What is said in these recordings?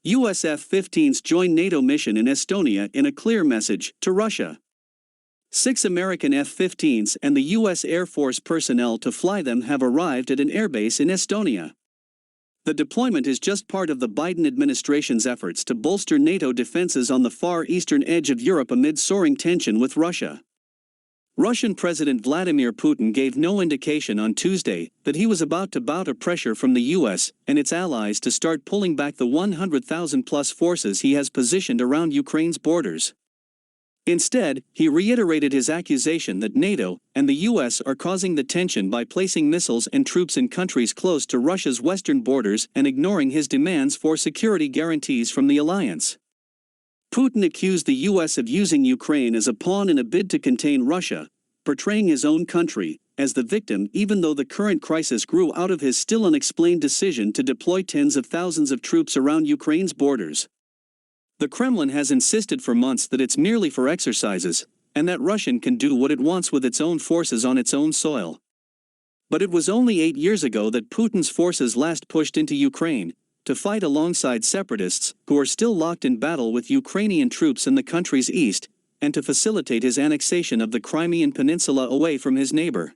US F-15s join NATO mission in Estonia in a clear message to Russia. 6 American F-15s and the U.S. Air Force personnel to fly them have arrived at an airbase in Estonia. The deployment is just part of the Biden administration's efforts to bolster NATO defenses on the far eastern edge of Europe amid soaring tension with Russia. Russian President Vladimir Putin gave no indication on Tuesday that he was about to bow to pressure from the U.S. and its allies to start pulling back the 100,000-plus forces he has positioned around Ukraine's borders. Instead, he reiterated his accusation that NATO and the U.S. are causing the tension by placing missiles and troops in countries close to Russia's western borders and ignoring his demands for security guarantees from the alliance. Putin accused the U.S. of using Ukraine as a pawn in a bid to contain Russia, portraying his own country as the victim even though the current crisis grew out of his still unexplained decision to deploy tens of thousands of troops around Ukraine's borders. The Kremlin has insisted for months that it's merely for exercises, and that Russia can do what it wants with its own forces on its own soil. But it was only 8 years ago that Putin's forces last pushed into Ukraine, to fight alongside separatists who are still locked in battle with Ukrainian troops in the country's east, and to facilitate his annexation of the Crimean Peninsula away from his neighbor.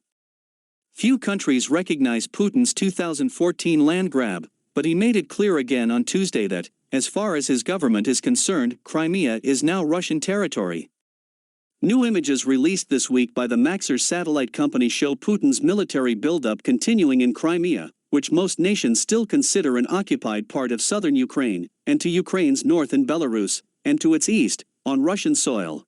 Few countries recognize Putin's 2014 land grab, but he made it clear again on Tuesday that, as far as his government is concerned, Crimea is now Russian territory. New images released this week by the Maxar satellite company show Putin's military buildup continuing in Crimea, which most nations still consider an occupied part of southern Ukraine, and to Ukraine's north in Belarus, and to its east, on Russian soil.